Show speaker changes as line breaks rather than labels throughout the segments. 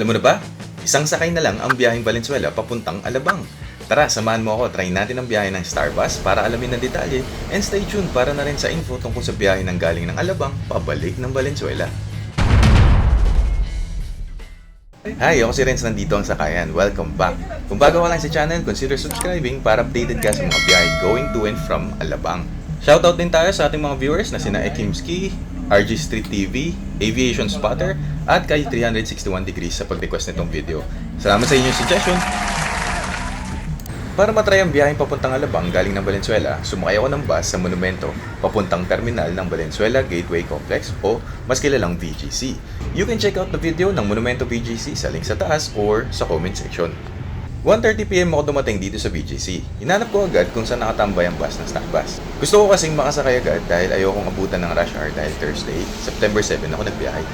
Alam mo na ba? Isang sakay na lang ang biyaheng Valenzuela papuntang Alabang. Tara, samahan mo ako, try natin ang biyahe ng Starbus para alamin ng detalye and stay tuned para na rin sa info tungkol sa biyahe ng galing ng Alabang pabalik ng Valenzuela. Hi, ako si Renz, nandito ang Sakayan. Welcome back. Kung bago ka lang sa channel, consider subscribing para updated ka sa mga biyahe going to and from Alabang. Shoutout din tayo sa ating mga viewers na sina Ekimski, RG Street TV, Aviation Spotter, at kay 361 Degrees sa pag-request nitong video. Salamat sa inyong suggestion! Para matry ang biyaheng papuntang Alabang galing ng Valenzuela, sumakay ako ng bus sa Monumento papuntang terminal ng Valenzuela Gateway Complex o mas kilalang VGC. You can check out the video ng Monumento VGC sa link sa taas or sa comment section. 1:30 PM ako dumating dito sa VGC. Hinanap ko agad kung saan nakatambay ang bus ng Starbus. Gusto ko kasing makasakay agad dahil ayokong abutan ng rush hour dahil Thursday, September 7 ako nagbiyahe.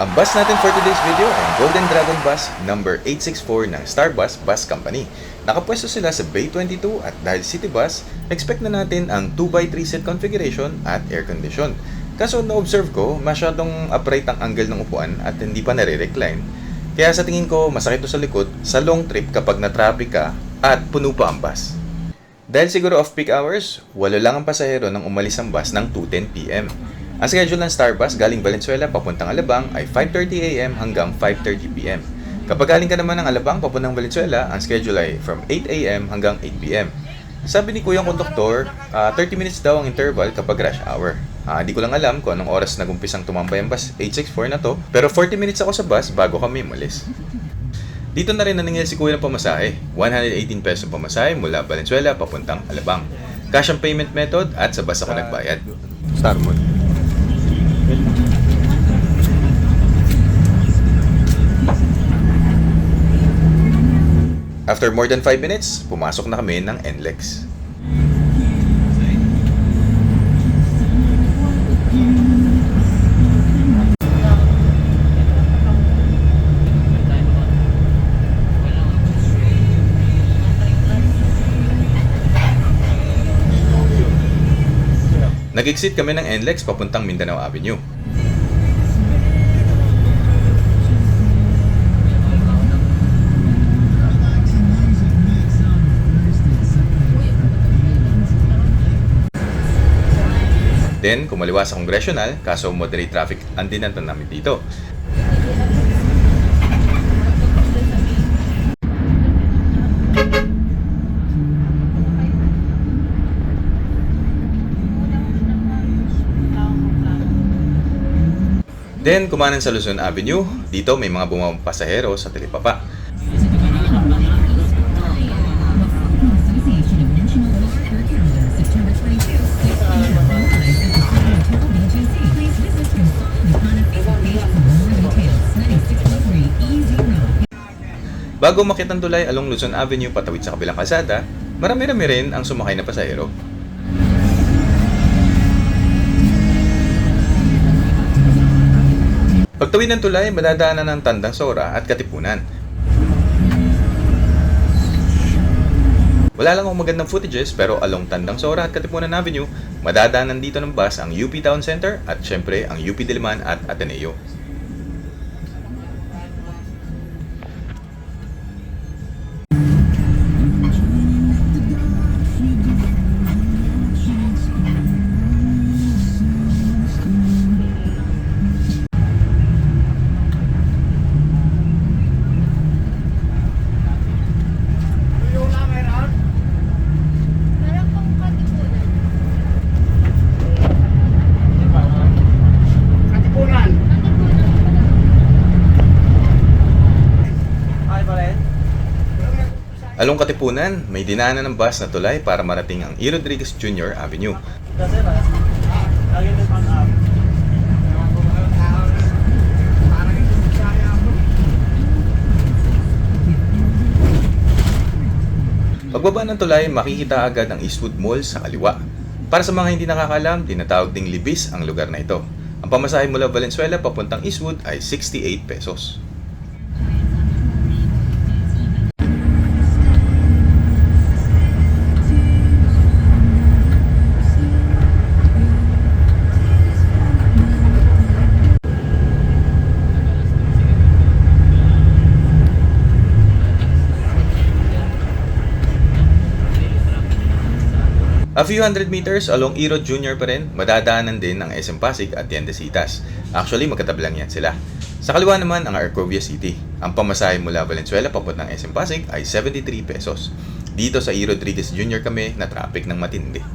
Ang bus natin for today's video ay Golden Dragon Bus number 864 ng Starbus Bus Company. Nakapwesto sila sa Bay 22 at dahil city bus, expect na natin ang 2x3 seat configuration at air condition. Kaso na-observe ko, masyadong upright ang angle ng upuan at hindi pa nare-recline. Kaya sa tingin ko, masakit to sa likod sa long trip kapag na-traffic ka at puno pa ang bus. Dahil siguro off-peak hours, walo lang ang pasahero nang umalis ang bus ng 2:10 PM. Ang schedule ng Starbus galing Valenzuela papuntang Alabang ay 5:30 AM hanggang 5:30 PM. Kapag galing ka naman ng Alabang papuntang Valenzuela, ang schedule ay from 8 AM hanggang 8 PM. Sabi ni Kuyang Konduktor, 30 minutes daw ang interval kapag rush hour. Di ko lang alam kung anong oras nagumpisang tumambay ang bus 864 na to, pero 40 minutes ako sa bus bago kami umalis. Dito na rin naningil si Kuya ng pamasahe, 118 pesos pamasahe mula Valenzuela papuntang Alabang. Cash ang payment method at sa bus ako nagbayad.
Starmon.
After more than 5 minutes, pumasok na kami ng NLEX. Nag-exit kami ng NLEX papuntang Mindanao Avenue. Then, kumaliwa sa Congressional, kaso moderate traffic ang dinatan namin dito. Then, kumanan sa Luzon Avenue. Dito may mga bumabang pasahero sa Talipapa. Bago makitang tulay along Luzon Avenue patawid sa kabilang kalsada, marami-rami rin ang sumakay na pasahero. Pagtawid ng tulay, madadaanan ng Tandang Sora at Katipunan. Wala lang akong magandang footages pero along Tandang Sora at Katipunan Avenue, madadaanan dito ng bus ang UP Town Center at syempre ang UP Diliman at Ateneo. Along Katipunan, may dinaanan ng bus na tulay para marating ang E. Rodriguez Jr. Avenue. Pagbaba ng tulay, makikita agad ang Eastwood Mall sa kaliwa. Para sa mga hindi nakakaalam, tinatawag ding Libis ang lugar na ito. Ang pamasahe mula Valenzuela papuntang Eastwood ay 68 pesos. A few hundred meters along Iro Junior pa rin, madadaanan din ang SM Pasig at Tiendesitas. Actually, magkatabi lang yan sila. Sa kaliwa naman ang Arcovia City. Ang pamasahe mula Valenzuela papuntang SM Pasig ay 73 pesos. Dito sa E. Rodriguez Jr. kami na traffic ng matindi.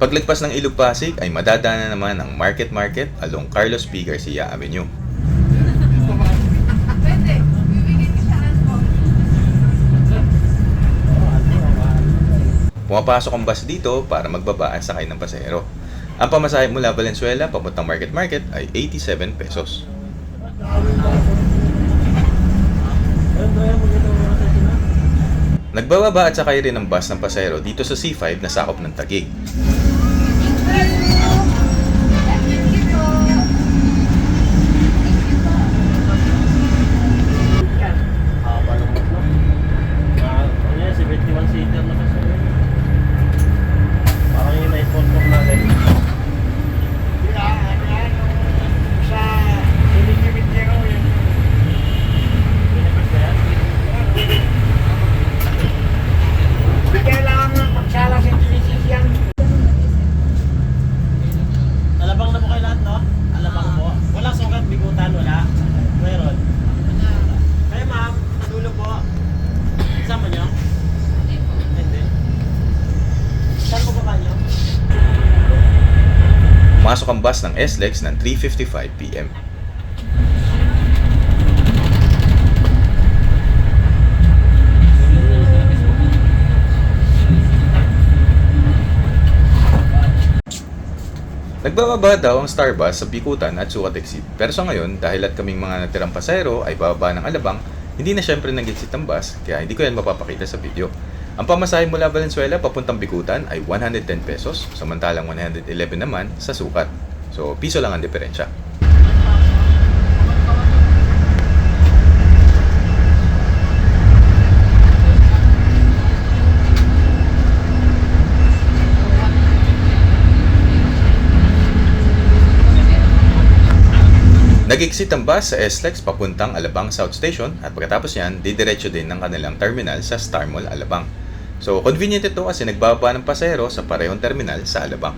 Paglagpas ng Ilog Pasig ay madadaanan naman ang Market along Carlos P. Garcia Avenue. Pumapasok ang bus dito para magbaba at sakay ng pasahero. Ang pamasahe mula Valenzuela papuntang Market ay 87 pesos. Nagbababa at sakay rin ang bus ng pasahero dito sa C5 na sakop ng Taguig. Pumasok ang bus ng SLEX ng 3:55 PM. Nagbababa daw ang Starbus sa Bikutan at Sukat Exit. Pero sa ngayon, dahil at kaming mga natirang pasahero ay bababa ng Alabang, hindi na syempre nag-exit ang bus, kaya hindi ko yan mapapakita sa video. Ang pamasahe mula Valenzuela papuntang Bikutan ay 110 pesos, samantalang 111 naman sa Sukat. So, piso lang ang diferensya. Nag-exit ang bus sa SLEX papuntang Alabang South Station at pagkatapos yan, didiretso din ng kanilang terminal sa Star Mall, Alabang. So, convenient ito kasi nagbababa ng pasahero sa parehong terminal sa Alabang.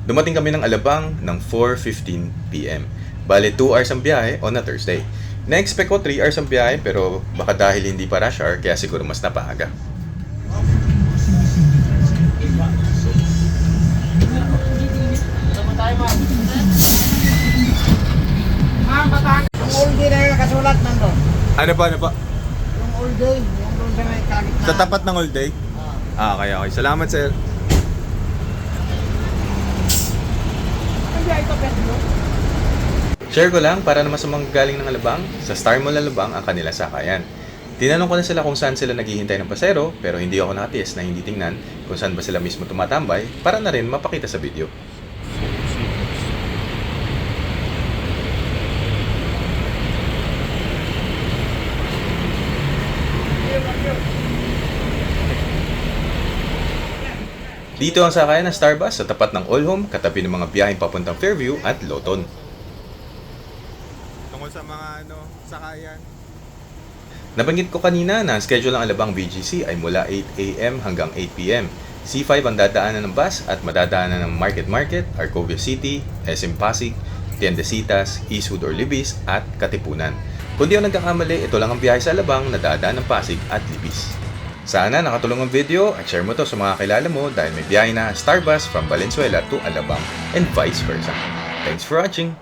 Dumating kami ng Alabang ng 4:15 PM. Bale, 2 hours ang biyahe on a Thursday. Na-expect ko 3 hours ang biyahe pero baka dahil hindi pa rush hour kaya siguro mas napaaga.
Yung all day na yung kasulat nandun.
Ano pa?
Yung all day, yung doon sa may kalit na.
Sa tapat ng all day? Okay. Salamat, sir. Share ko lang para naman sa mga galing ng Alabang, sa Star Mall Alabang ang kanila sakayan. Tinanong ko na sila kung saan sila naghihintay ng pasero pero hindi ako nakatiis na hindi tingnan kung saan ba sila mismo tumatambay para na rin mapakita sa video. Dito ang sakayan ng Starbus sa tapat ng All Home, katabi ng mga biyaheng papuntang Fairview at Loton. Tungkol sa mga sakayan. Nabanggit ko kanina na ang schedule ng Alabang BGC ay mula 8 AM hanggang 8 PM. C5 ang dadaanan ng bus at madadaanan ng Market, Arcovia City, SM Pasig, Tiendesitas, Eastwood or Libis at Katipunan. Kung di ako nagkakamali, ito lang ang biyahe sa Alabang na dadaan ng Pasig at Libis. Sana nakatulong ang video at share mo to sa mga kilala mo dahil may biyahe na Starbus from Valenzuela to Alabang and vice versa. Thanks for watching!